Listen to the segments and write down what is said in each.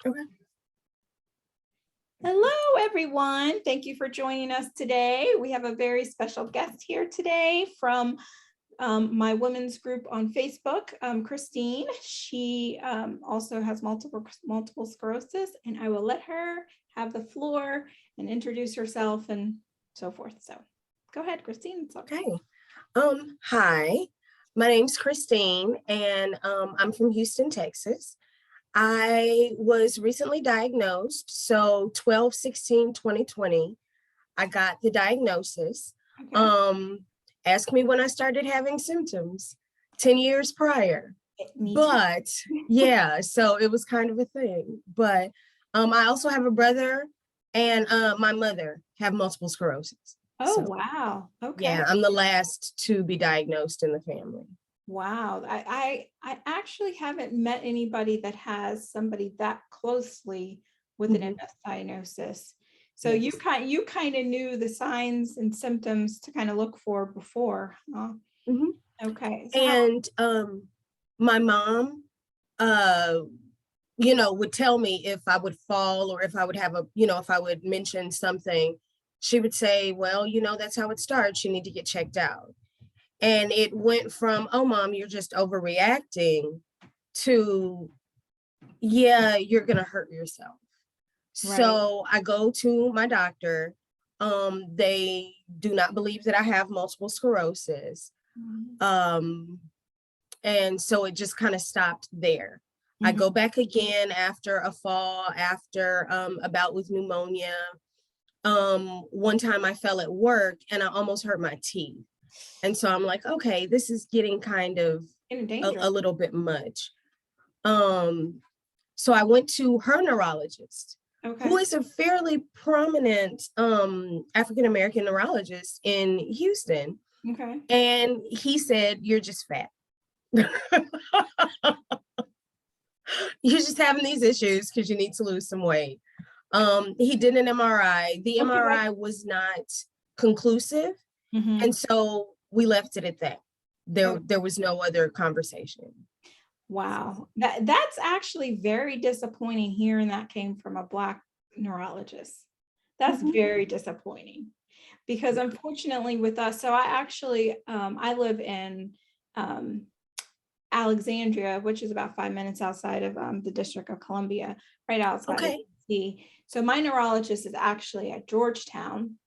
Okay. Hello, everyone. Thank you for joining us today. We have a very special guest here today from my women's group on Facebook, Christine. She also has multiple sclerosis, and I will let her have the floor and introduce herself and so forth. So go ahead, Christine. Okay. Hi, my name's Christine, and I'm from Houston, Texas. I was recently diagnosed, so 12/16/2020, I got the diagnosis. Okay. Ask me when I started having symptoms, 10 years prior. Me too. But yeah, so it was kind of a thing. But I also have a brother, and my mother have multiple sclerosis. Oh, So wow. Okay. yeah, I'm the last to be diagnosed in the family. Wow. I actually haven't met anybody that has somebody that closely with an Mhm. MS diagnosis. So you Yes. kind of knew the signs and symptoms to kind of look for before. Huh? Mhm. Okay. So how, And my mom, would tell me if I would fall or if I would have if I would mention something, she would say, well, that's how it starts. You need to get checked out. And it went from, oh, mom, you're just overreacting to, yeah, you're going to hurt yourself. right. So I go to my doctor. They do not believe that I have multiple sclerosis. Um, and so it just kind of stopped there. I Mhm. go back again after a fall, after a bout with pneumonia. One time I fell at work and I almost hurt my teeth. And so I'm like, okay, this is getting kind of In a danger. little bit much. Um, so I went to her neurologist, who Okay. is a fairly prominent African American neurologist in Houston. Okay. And he said, you're just fat. You're just having these issues because you need to lose some weight. He did an MRI. The Okay. MRI was not conclusive. Mhm. And so we left it at that. Okay. There was no other conversation. Wow. That's actually very disappointing hearing that came from a Black neurologist. That's Mhm. very disappointing because Yeah. unfortunately with us, so I actually I live in um, Alexandria, which is about 5 minutes outside of the District of Columbia, right outside of Okay. DC. So my neurologist is actually at Georgetown.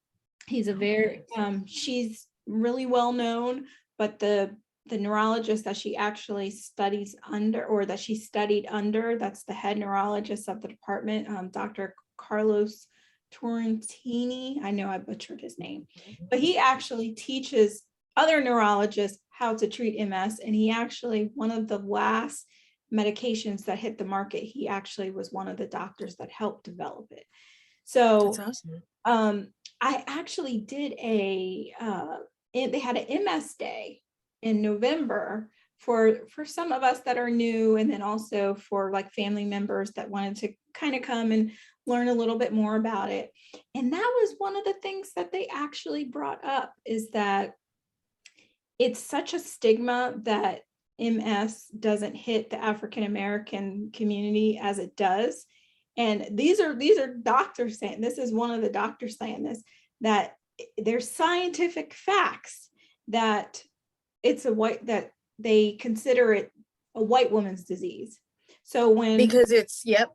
He's a very Okay. she's really well known, but the neurologist that she actually studies under, or that she studied under, that's the head neurologist of the department, Dr. Carlos Torrentini. I know I butchered his name, but he actually teaches other neurologists how to treat MS. And he actually, one of the last medications that hit the market, he actually was one of the doctors that helped develop it. That's So awesome. I actually did they had an MS day in November for some of us that are new, and then also for like family members that wanted to kind of come and learn a little bit more about it. And that was one of the things that they actually brought up, is that it's such a stigma that MS doesn't hit the African American community as it does. And these are doctors saying, this is one of the doctors saying this, that there's scientific facts that that they consider it a white woman's disease. So when Because it's, yep.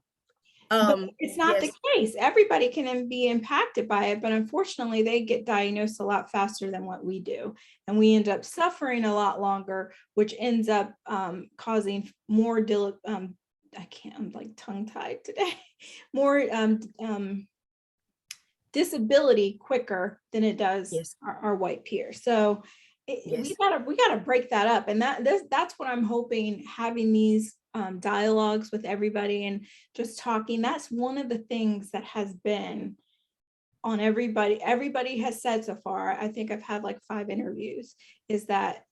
but it's not the Yes. case. Everybody can be impacted by it, but unfortunately, they get diagnosed a lot faster than what we do. And we end up suffering a lot longer, which ends up causing more, I can't, I'm like tongue tied today, more disability quicker than it does Yes. our white peers. So Yes. we gotta break that up, and that's what I'm hoping, having these dialogues with everybody and just talking. That's one of the things that has been on everybody has said so far. I think I've had like 5 interviews, is that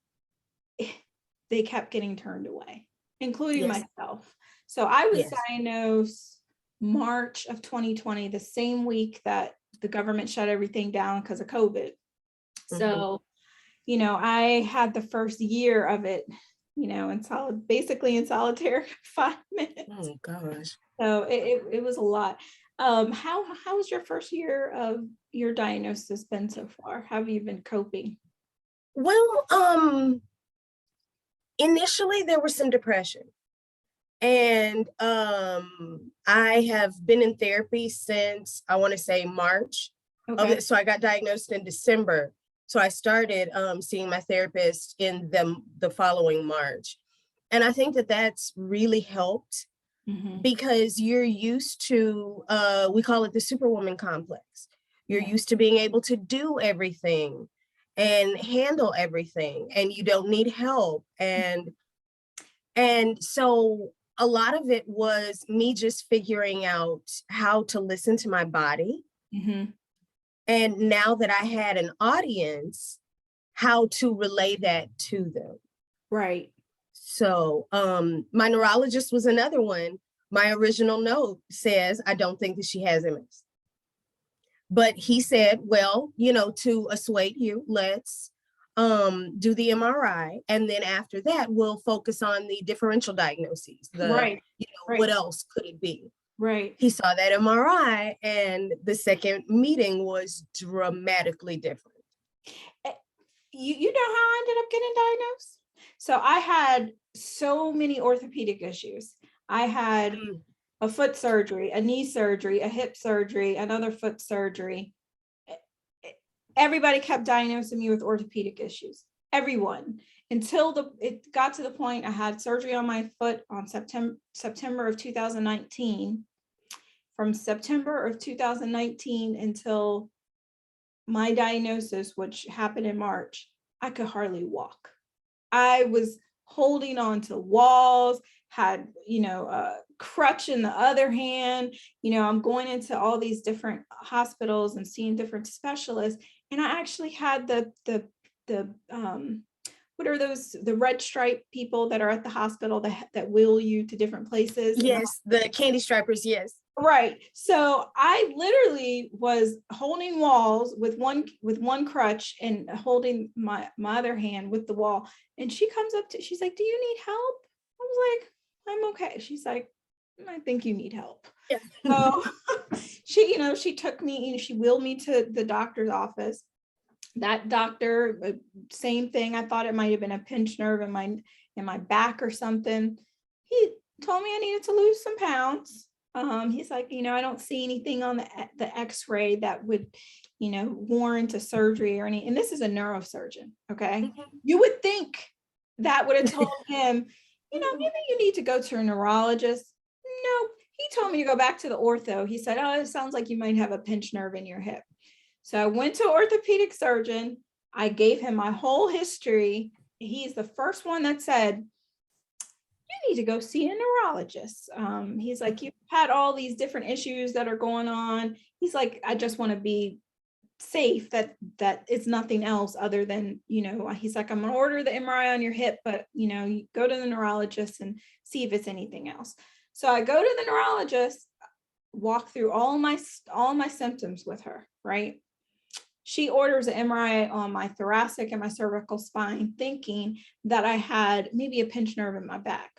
they kept getting turned away, including Yes. myself. So I was Yes. diagnosed March of 2020, the same week that the government shut everything down because of COVID. Mhm. So, I had the first year of it, basically in solitary confinement. Oh gosh. So it was a lot. How was your first year of your diagnosis been so far? How have you been coping? Well, initially there was some depression. And I have been in therapy since, I want to say, March of Okay. it. So I got diagnosed in December. So I started seeing my therapist in the following March. And I think that that's really helped Hmm. because you're used to, we call it the superwoman complex. You're Yeah. used to being able to do everything and handle everything, and you don't need help. And so a lot of it was me just figuring out how to listen to my body. Hmm. And now that I had an audience, how to relay that to them. Right. So my neurologist was another one. My original note says, I don't think that she has MS. But he said, well, to assuage you, let's do the MRI. And then after that, we'll focus on the differential diagnoses. Right. What Right. else could it be? Right. He saw that MRI, and the second meeting was dramatically different. Eh, you know how I ended up getting diagnosed? So I had so many orthopedic issues. I had Mm. a foot surgery, a knee surgery, a hip surgery, another foot surgery. Everybody kept diagnosing me with orthopedic issues. Everyone, until it got to the point I had surgery on my foot on September of 2019. From September of 2019 until my diagnosis, which happened in March, I could hardly walk. I was holding on to walls, had, a crutch in the other hand. I'm going into all these different hospitals and seeing different specialists. And I actually had the what are those, the red stripe people that are at the hospital that wheel you to different places. And Yes, the candy stripers, yes. right. So I literally was holding walls with one crutch and holding my other hand with the wall. And she comes up to, she's like, "Do you need help?" I was like, "I'm okay." She's like, "I think you need help." Yeah. So she took me, she wheeled me to the doctor's office. That doctor, same thing. I thought it might have been a pinched nerve in my back or something. He told me I needed to lose some pounds. He's like, I don't see anything on the X-ray that would, warrant a surgery or any. And this is a neurosurgeon. Okay, Mhm. you would think that would have told him, maybe you need to go to a neurologist. No, he told me to go back to the ortho. He said, "Oh, it sounds like you might have a pinched nerve in your hip." So I went to orthopedic surgeon. I gave him my whole history. He's the first one that said, "You need to go see a neurologist." He's like, "You've had all these different issues that are going on." He's like, "I just want to be safe that it's nothing else other than, he's like, "I'm going to order the MRI on your hip, but, you go to the neurologist and see if it's anything else." So I go to the neurologist, walk through all my symptoms with her, right? She orders an MRI on my thoracic and my cervical spine, thinking that I had maybe a pinched nerve in my back.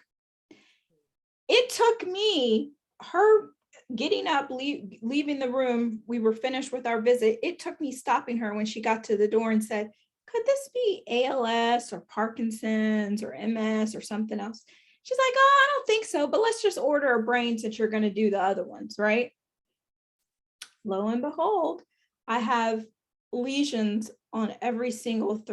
It took me, her getting up, leaving the room, we were finished with our visit. It took me stopping her when she got to the door and said, "Could this be ALS or Parkinson's or MS or something else?" She's like, "Oh, I don't think so, but let's just order a brain since you're going to do the other ones," right? Lo and behold, I have lesions on every single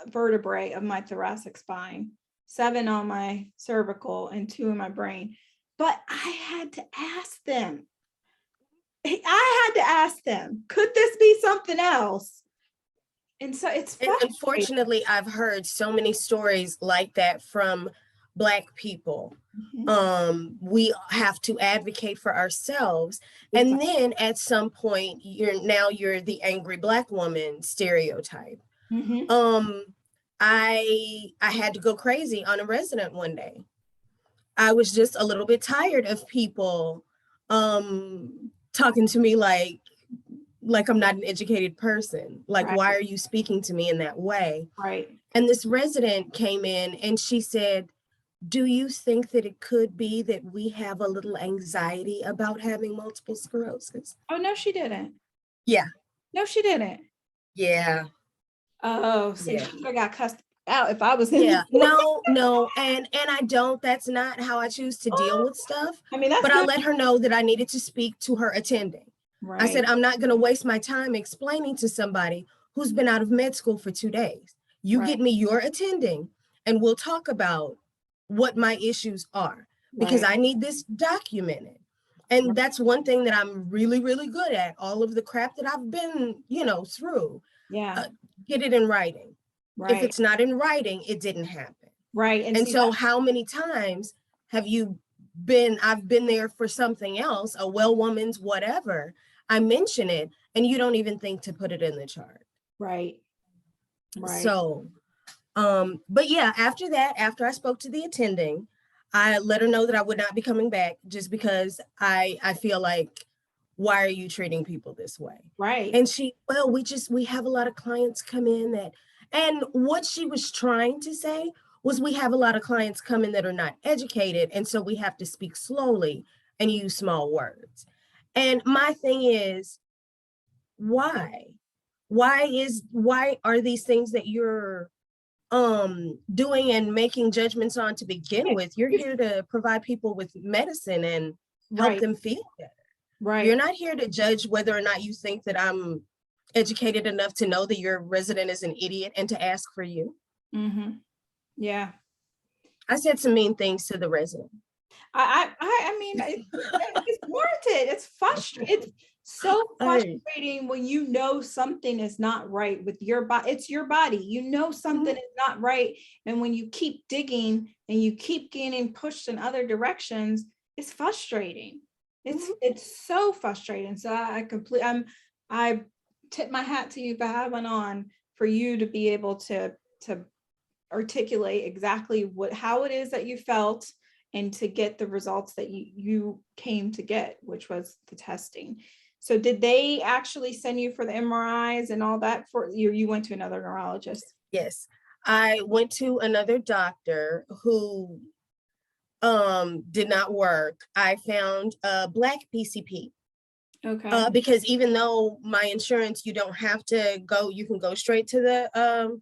vertebrae of my thoracic spine, 7 on my cervical and 2 in my brain. But I had to ask them. I had to ask them, could this be something else? And so it's And frustrating. unfortunately, I've heard so many stories like that from Black people. Mhm. We have to advocate for ourselves. And Exactly. then at some point, you're the angry Black woman stereotype. Mhm. Um, I had to go crazy on a resident one day. I was just a little bit tired of people talking to me like I'm not an educated person. Like, why Right. are you speaking to me in that way? Right. And this resident came in and she said, Do you think that it could be that we have a little anxiety about having multiple sclerosis? Oh, no, she didn't. Yeah, No, she didn't. yeah, Oh, see, yeah. she could have got cussed out if I was in Yeah, there. no, and I don't. That's not how I choose to deal with stuff. I mean, that's But I good. let her know that I needed to speak to her attending. I said, Right, I'm not going to waste my time explaining to somebody who's been out of med school for 2 days. You right, get me your attending, and we'll talk about what my issues are because right, I need this documented. And right. that's one thing that I'm really, really good at. All of the crap that I've been, through, Yeah, uh, get it in writing. If right, it's not in writing, it didn't happen. right. And And see so that, how many times have you I've been there for something else, a well woman's whatever. I mention it and you don't even think to put it in the chart. right, right, So, but yeah, after that, after I spoke to the attending, I let her know that I would not be coming back just because I feel like, why are you treating people this way? right, And well, we have a lot of clients come in and what she was trying to say was we have a lot of clients come in that are not educated. And so we have to speak slowly and use small words. And my thing is, why? Why are these things that you're doing and making judgments on to begin with? You're here to provide people with medicine and help right, them feel better. You're right. not here to judge whether or not you think that I'm educated enough to know that your resident is an idiot and to ask for you. Mm-hmm. Yeah. I said some mean things to the resident. I mean, it's warranted. It's frustrating. It's so I, frustrating when you know something is not right with your body. It's your body. You know something Mhm. is not right, and when you keep digging and you keep getting pushed in other directions, it's frustrating. Mhm. It's so frustrating. So I tip my hat to you for having on for you to be able to articulate exactly how it is that you felt and to get the results that you came to get, which was the testing. So did they actually send you for the MRIs and all that for you went to another neurologist? Yes. I went to another doctor who did not work. I found a black PCP. Okay. Because even though my insurance, you don't have to go, you can go straight to the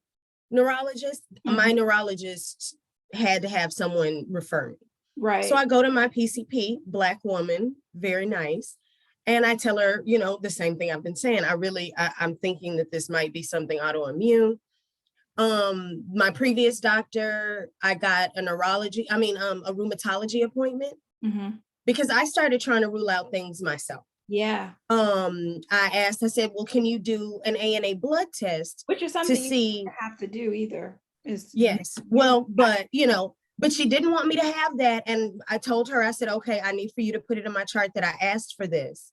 neurologist. My Mhm. neurologist had to have someone refer me. So Right. I go to my PCP, black woman, very nice. And I tell her, the same thing I've been saying. I'm thinking that this might be something autoimmune. My previous doctor, I got a a rheumatology appointment Mhm. because I started trying to rule out things myself. Yeah. I said, well, can you do an ANA blood test Which is to something you see? don't have to do either. Is Yes. you Well, but she didn't want me to have that. And I told her, I said, okay, I need for you to put it in my chart that I asked for this.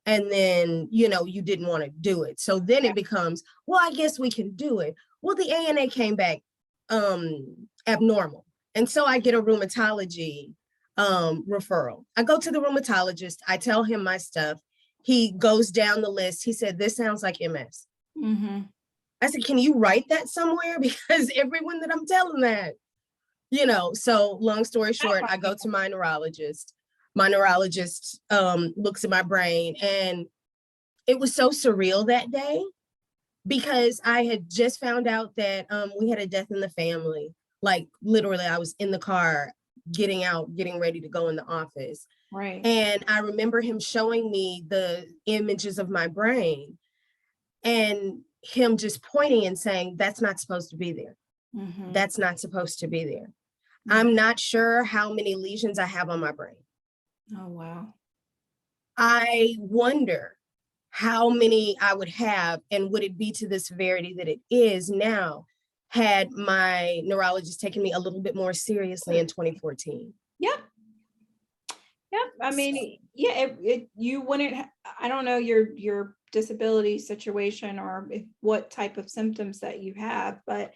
And then, you didn't want to do it. So then it becomes, well, I guess we can do it. Well, the ANA came back abnormal. And so I get a rheumatology referral. I go to the rheumatologist, I tell him my stuff. He goes down the list. He said, this sounds like MS. Mhm. I said, can you write that somewhere? Because everyone that I'm telling that, so long story short, I go to my neurologist. My neurologist looks at my brain, and it was so surreal that day because I had just found out that we had a death in the family. Like literally, I was in the car getting out, getting ready to go in the office. Right. And I remember him showing me the images of my brain and him just pointing and saying, that's not supposed to be there. Mhm. That's not supposed to be there. Mhm. I'm not sure how many lesions I have on my brain. Oh, wow. I wonder how many I would have and would it be to the severity that it is now had my neurologist taken me a little bit more seriously in 2014. Yep. Yep. I So, mean, yeah, you wouldn't, I don't know your disability situation or what type of symptoms that you have, but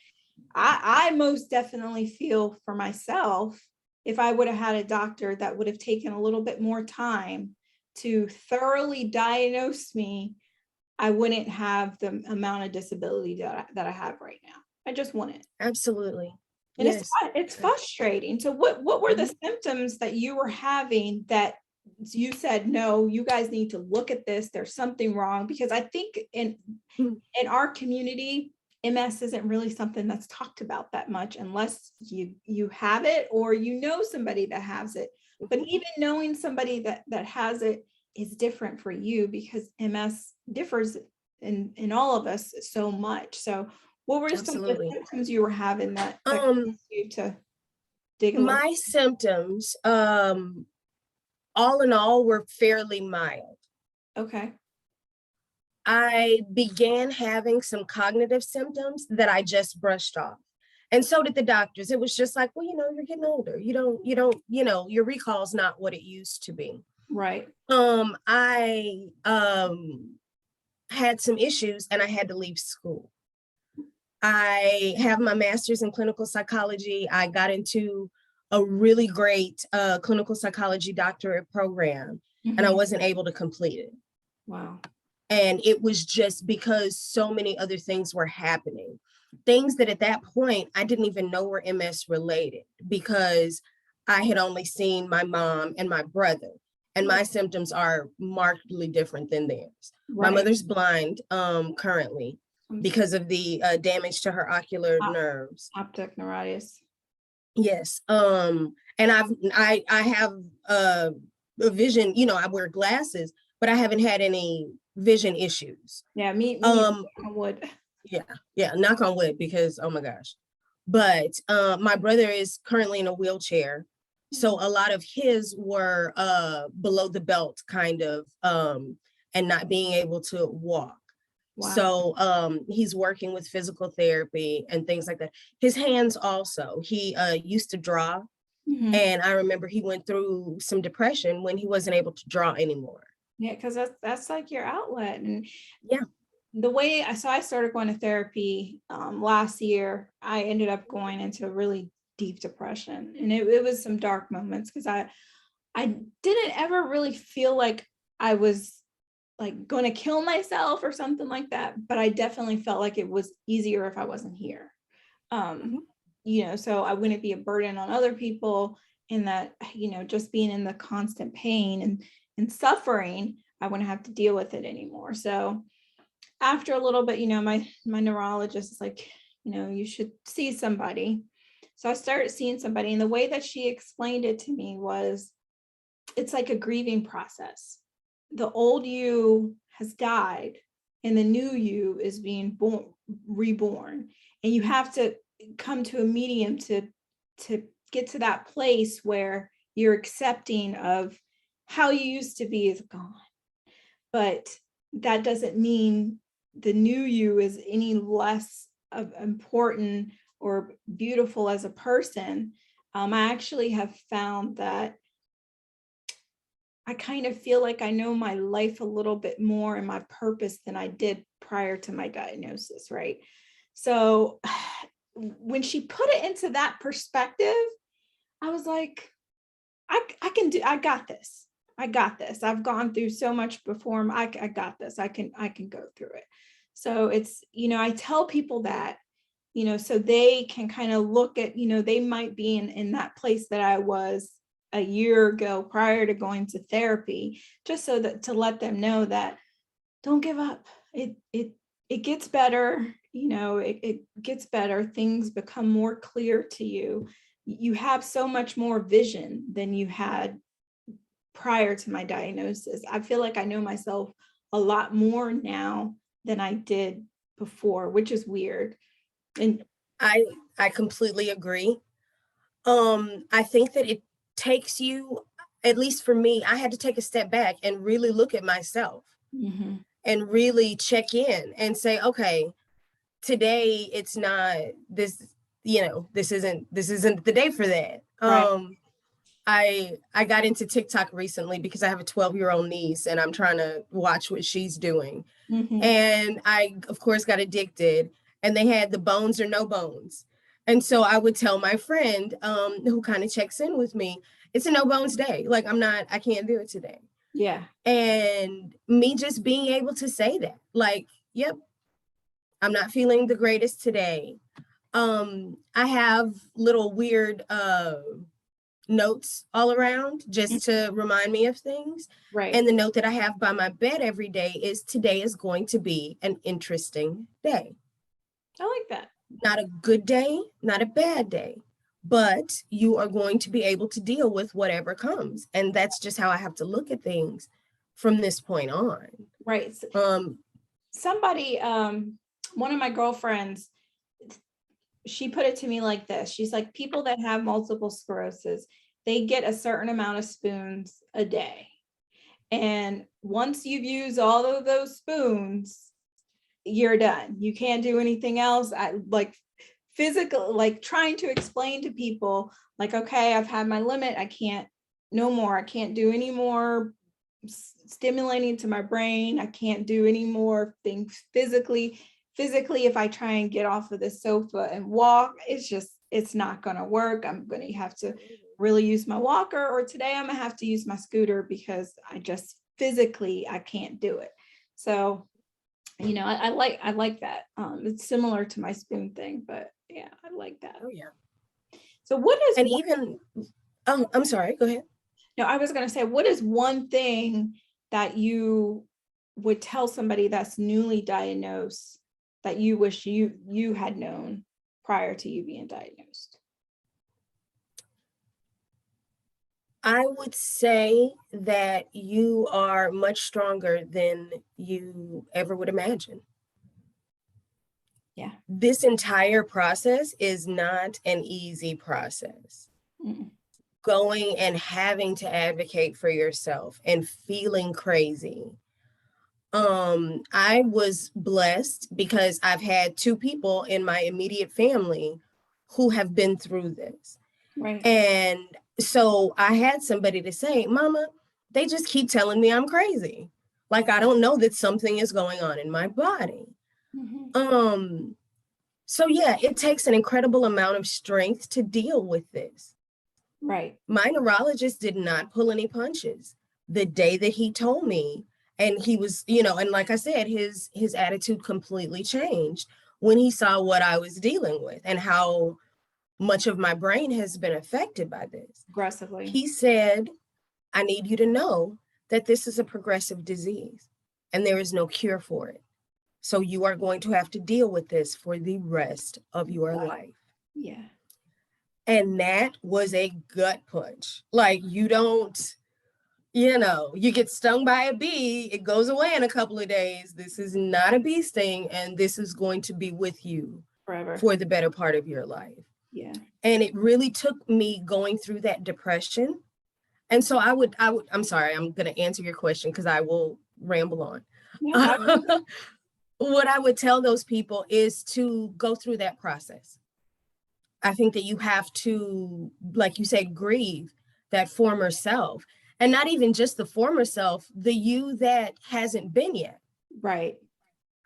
I most definitely feel for myself, if I would have had a doctor that would have taken a little bit more time to thoroughly diagnose me, I wouldn't have the amount of disability that I have right now. I just wouldn't. absolutely. And Yes. it's frustrating. So what were the symptoms that you were having that you said, no, you guys need to look at this, there's something wrong? Because I think Mhm. in our community, MS isn't really something that's talked about that much unless you have it or you know somebody that has it. But even knowing somebody that has it is different for you, because MS differs in all of us so much. So what were some of the Absolutely. symptoms you were having that caused you to dig a little? My symptoms, all in all, were fairly mild. Okay. I began having some cognitive symptoms that I just brushed off. And so did the doctors. It was just like, well, you're getting older. Your recall's not what it used to be. Right. I had some issues and I had to leave school. I have my master's in clinical psychology. I got into a really great clinical psychology doctorate program, and I Mhm. wasn't able to complete it. Wow. And it was just because so many other things were happening. Things that at that point I didn't even know were MS related, because I had only seen my mom and my brother, and my symptoms are markedly different than theirs. My Right. mother's blind currently because of the damage to her ocular Op- nerves. Optic neuritis. Yes. And I have a vision, I wear glasses, but I haven't had any vision issues. Yeah, me Um, I would. yeah, knock on wood, because oh my gosh. But my brother is currently in a wheelchair. So a lot of his were below the belt kind of, and not being able to walk. Wow. So he's working with physical therapy and things like that. His hands also, he used to draw. Mhm. And I remember he went through some depression when he wasn't able to draw anymore. Yeah, because that's like your outlet. And Yeah. the way I started going to therapy last year, I ended up going into a really deep depression. And it was some dark moments, because I didn't ever really feel like I was like going to kill myself or something like that, but I definitely felt like it was easier if I wasn't here. Um, Mhm. so I wouldn't be a burden on other people, and that, just being in the constant pain and suffering, I wouldn't have to deal with it anymore. So after a little bit, my neurologist is like, you should see somebody. So I started seeing somebody, and the way that she explained it to me was, it's like a grieving process. The old you has died and the new you is being reborn. And you have to come to a medium to get to that place where you're accepting of how you used to be is gone. But that doesn't mean the new you is any less of important or beautiful as a person. I actually have found that I kind of feel like I know my life a little bit more and my purpose than I did prior to my diagnosis, right? So when she put it into that perspective, I was like, I got this. I got this. I've gone through so much before. I got this. I can go through it. So it's, I tell people that, so they can kind of look at, they might be in that place that I was a year ago prior to going to therapy, just so that to let them know that don't give up. It gets better, it gets better. Things become more clear to you. You have so much more vision than you had prior to my diagnosis. I feel like I know myself a lot more now than I did before, which is weird. And I I completely agree. I think that it takes you, at least for me, I had to take a step back and really look at myself mhm, and really check in and say, okay, today it's not this, this isn't the day for that. right. I got into TikTok recently because I have a 12-year-old niece and I'm trying to watch what she's doing. Mhm, And I, of course, got addicted, and they had the bones or no bones. And so I would tell my friend who kind of checks in with me, it's a no bones day. Like, I can't do it today. yeah. And me just being able to say that, like, yep, I'm not feeling the greatest today. I have little weird notes all around Mm. just to remind me of things. Right. And the note that I have by my bed every day is today is going to be an interesting day. I like that. Not a good day, not a bad day, but you are going to be able to deal with whatever comes. And that's just how I have to look at things from this point on. Right. Um, Somebody, one of my girlfriends, she put it to me like this. She's like, people that have multiple sclerosis, they get a certain amount of spoons a day. And once you've used all of those spoons, you're done. You can't do anything else. I like physical, like trying to explain to people, like, okay, I've had my limit. I can't, no more. I can't do any more stimulating to my brain. I can't do any more things physically. Physically, if I try and get off of the sofa and walk, it's not going to work. I'm going to have to really use my walker, or today I'm going to have to use my scooter because I just physically, I can't do it. So, I like that. It's similar to my spoon thing, but yeah, I like that. oh yeah. So what is And one, even, I'm sorry, go ahead. no, I was going to say, what is one thing that you would tell somebody that's newly diagnosed that you wish you had known prior to you being diagnosed? I would say that you are much stronger than you ever would imagine. Yeah. This entire process is not an easy process. Mm. Going and having to advocate for yourself and feeling crazy. I was blessed because I've had two people in my immediate family who have been through this. Right. And so I had somebody to say, Mama, they just keep telling me I'm crazy. Like I don't know that something is going on in my body. Mm-hmm. So yeah, it takes an incredible amount of strength to deal with this. Right. My neurologist did not pull any punches. The day that he told me, and he was, and like I said, his attitude completely changed when he saw what I was dealing with and how much of my brain has been affected by this. Aggressively. He said, I need you to know that this is a progressive disease and there is no cure for it. So you are going to have to deal with this for the rest of your life. Yeah. And that was a gut punch. Like you don't, you get stung by a bee, it goes away in a couple of days. This is not a bee sting, and this is going to be with you Forever. for the better part of your life. Yeah. And it really took me going through that depression. And so I'm sorry, I'm going to answer your question because I will ramble on. Yeah. What I would tell those people is to go through that process. I think that you have to, like you said, grieve that former self, and not even just the former self, the you that hasn't been yet. Right.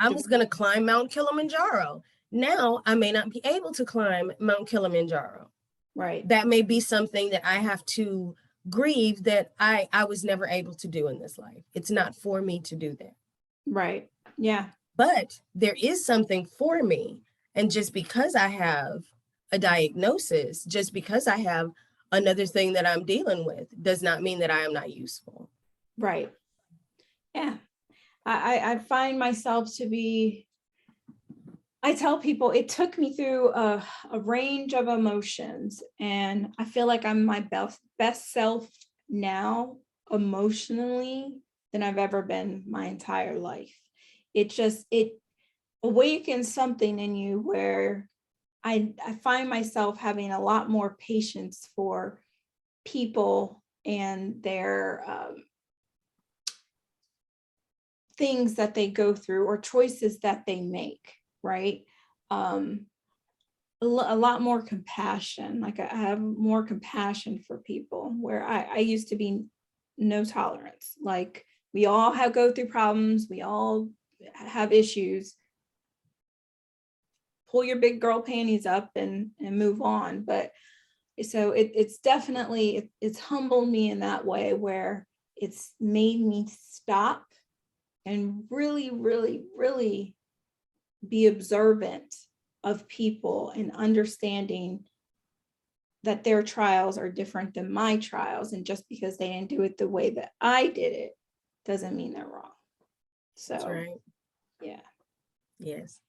I was going to climb Mount Kilimanjaro. Now I may not be able to climb Mount Kilimanjaro. Right. That may be something that I have to grieve that I was never able to do in this life. It's not for me to do that. Right. Yeah. But there is something for me. And just because I have a diagnosis, just because I have another thing that I'm dealing with, does not mean that I am not useful. Right. Yeah. I find myself to be, I tell people it took me through a range of emotions, and I feel like I'm my best self now emotionally than I've ever been my entire life. It awakens something in you where I find myself having a lot more patience for people and their things that they go through or choices that they make, right? A lot more compassion. Like I have more compassion for people where I used to be no tolerance. Like we all go through problems. We all have issues. Pull your big girl panties up and move on. But so it's definitely, it's humbled me in that way where it's made me stop and really, really, really be observant of people and understanding that their trials are different than my trials. And just because they didn't do it the way that I did it doesn't mean they're wrong. That's So, right. yeah. Yes.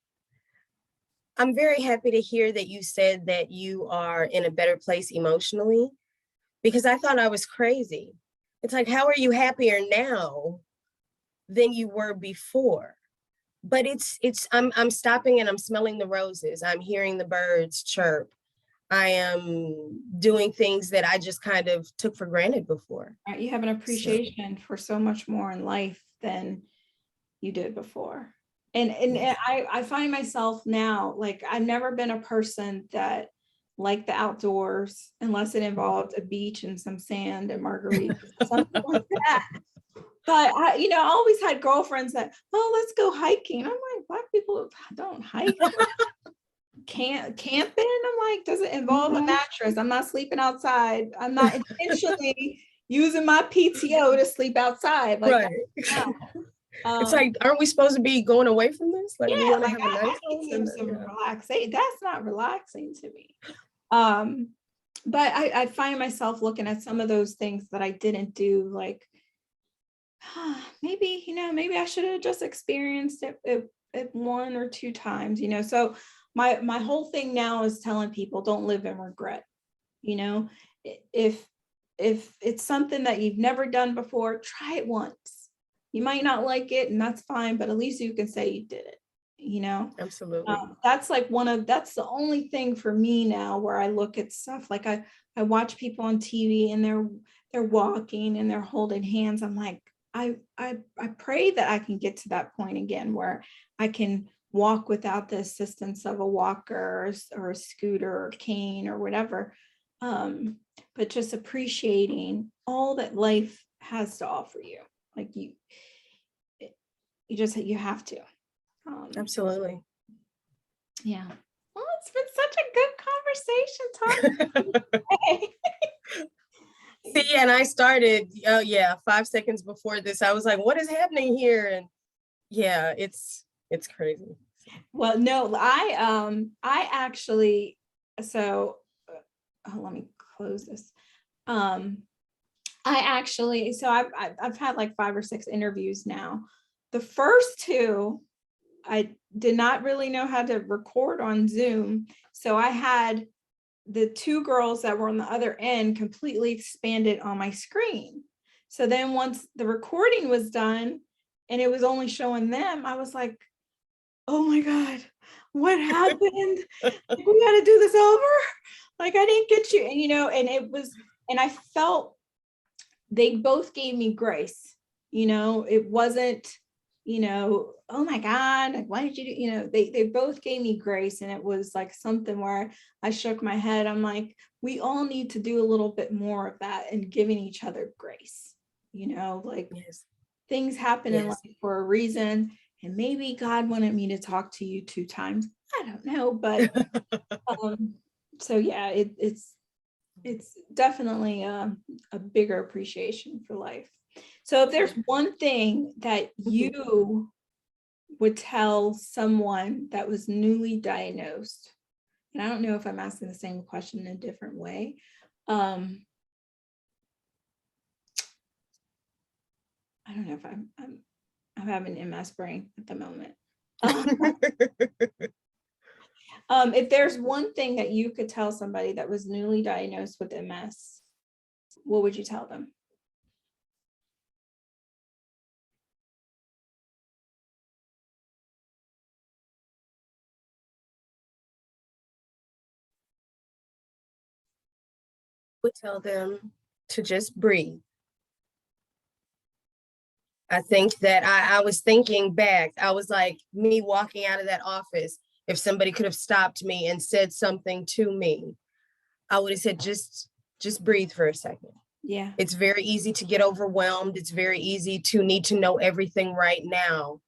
I'm very happy to hear that you said that you are in a better place emotionally, because I thought I was crazy. It's like, how are you happier now than you were before? But I'm stopping and I'm smelling the roses. I'm hearing the birds chirp. I am doing things that I just kind of took for granted before. Right, you have an So, appreciation for so much more in life than you did before. And yes. I find myself now, like, I've never been a person that liked the outdoors unless it involved a beach and some sand and margaritas, something like that. But I always had girlfriends that, oh, let's go hiking. I'm like, Black people don't hike. Camping. I'm like, does it involve a mattress? I'm not sleeping outside. I'm not intentionally using my PTO to sleep outside. Like, Right. no. It's like, aren't we supposed to be going away from this? Like, we Yeah, want to like have a I nice need home. some Yeah. relaxation. That's not relaxing to me. But I find myself looking at some of those things that I didn't do, like, maybe I should have just experienced it one or two times, So my whole thing now is telling people, don't live in regret. You know, if it's something that you've never done before, try it once. You might not like it, and that's fine, but at least you can say you did it. Absolutely. That's like that's the only thing for me now where I look at stuff like I watch people on TV and they're walking and they're holding hands. I'm like, I pray that I can get to that point again where I can walk without the assistance of a walker or a scooter or cane or whatever. But just appreciating all that life has to offer you. Like you have to. Absolutely. Yeah. Well, it's been such a good conversation talking. See, and I started, 5 seconds before this. I was like, what is happening here? And yeah, it's crazy. Well, no, I actually, so let me close this. I've had like 5 or 6 interviews now. The first 2, I did not really know how to record on Zoom. So I had the 2 girls that were on the other end completely expanded on my screen. So then once the recording was done and it was only showing them, I was like, oh my God, what happened? We got to do this over. Like, I didn't get you. And I felt they both gave me grace. It wasn't, oh my God, like, why did you do, they both gave me grace. And it was like something where I shook my head. I'm like, we all need to do a little bit more of that and giving each other grace, like, yes, things happen in life for a reason. And maybe God wanted me to talk to you 2 times. I don't know, but so yeah, it's definitely a bigger appreciation for life. So if there's one thing that you would tell someone that was newly diagnosed, and I don't know if I'm asking the same question in a different way. I don't know if I'm having MS brain at the moment. If there's one thing that you could tell somebody that was newly diagnosed with MS, what would you tell them? Would tell them to just breathe. I think that I was thinking back. I was like, me walking out of that office, if somebody could have stopped me and said something to me, I would have said, just breathe for a second. Yeah. It's very easy to get overwhelmed. It's very easy to need to know everything right now.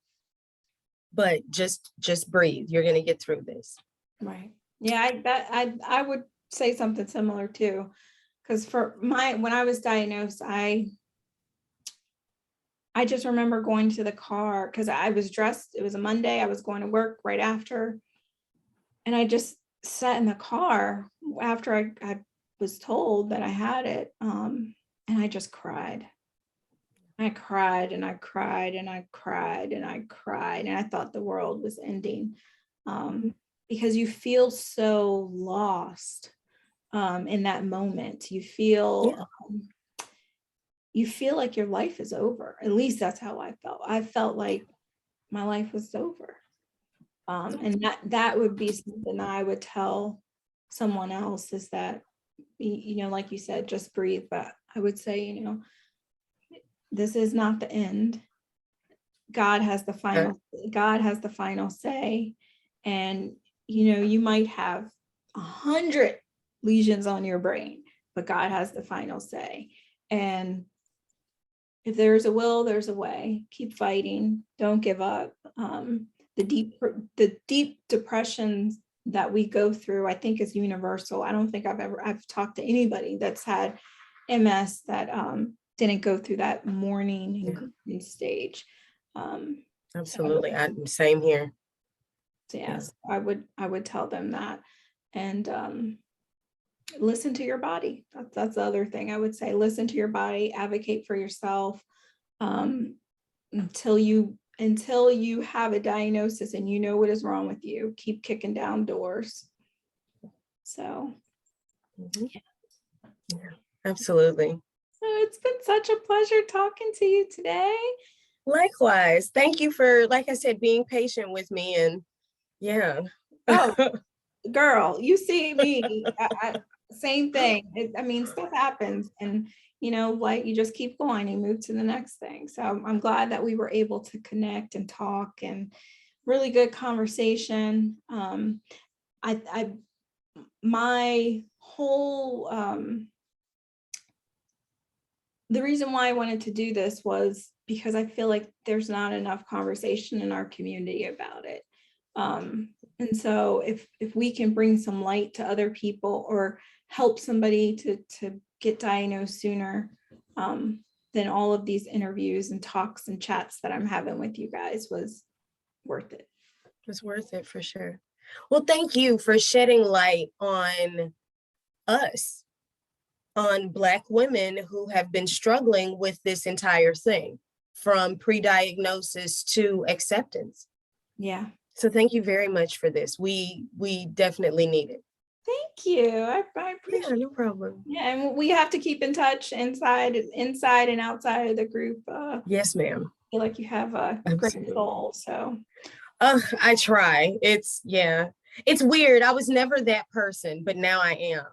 But just breathe. You're going to get through this. Right. Yeah, I would say something similar too. Because when I was diagnosed, I just remember going to the car because I was dressed. It was a Monday. I was going to work right after. And I just sat in the car after I was told that I had it. And I just cried. I cried and I cried and I cried and I cried. And I thought the world was ending, because you feel so lost in that moment. Yeah. You feel like your life is over. At least that's how I felt. I felt like my life was over. And that would be something I would tell someone else, is that, like you said, just breathe. But I would say, this is not the end. God has the final say. And, you might have 100 lesions on your brain, but God has the final say. And if there's a will, there's a way. Keep fighting. Don't give up. The deep depressions that we go through, I think, is universal. I don't think I've talked to anybody that's had MS that didn't go through that mourning and grieving stage. Absolutely. Same here. So yes, I would tell them that. And listen to your body. That's the other thing I would say. Listen to your body, advocate for yourself, until you have a diagnosis and you know what is wrong with you. Keep kicking down doors. So yeah, absolutely. So it's been such a pleasure talking to you today. Likewise. Thank you for, like I said, being patient with me. And yeah. Oh, girl, you see me. Same thing. Stuff happens, and like, you just keep going and move to the next thing. So I'm glad that we were able to connect and talk, and really good conversation. My whole the reason why I wanted to do this was because I feel like there's not enough conversation in our community about it. And so if we can bring some light to other people, or help somebody to get diagnosed sooner, then all of these interviews and talks and chats that I'm having with you guys was worth it. It was worth it for sure. Well, thank you for shedding light on us, on Black women who have been struggling with this entire thing, from pre-diagnosis to acceptance. Yeah. So thank you very much for this. We definitely need it. Thank you. I appreciate it. No problem. Yeah, and we have to keep in touch inside and outside of the group. Yes, ma'am. I feel like you have a great soul. So I try. It's weird. I was never that person, but now I am.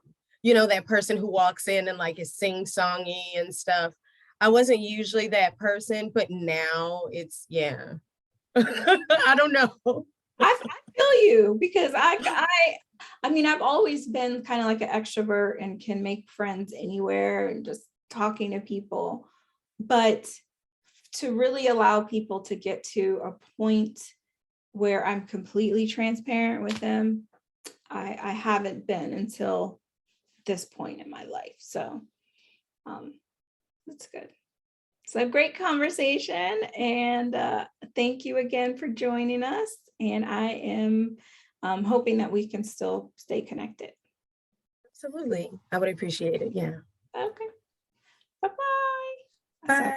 That person who walks in and like is sing-songy and stuff. I wasn't usually that person, but now it's I don't know. I feel you, because I've always been kind of like an extrovert and can make friends anywhere and just talking to people. But to really allow people to get to a point where I'm completely transparent with them, I haven't been until this point in my life. So that's good. So great conversation, and thank you again for joining us. And I am hoping that we can still stay connected. Absolutely. I would appreciate it. Yeah. Okay. Bye-bye. Bye.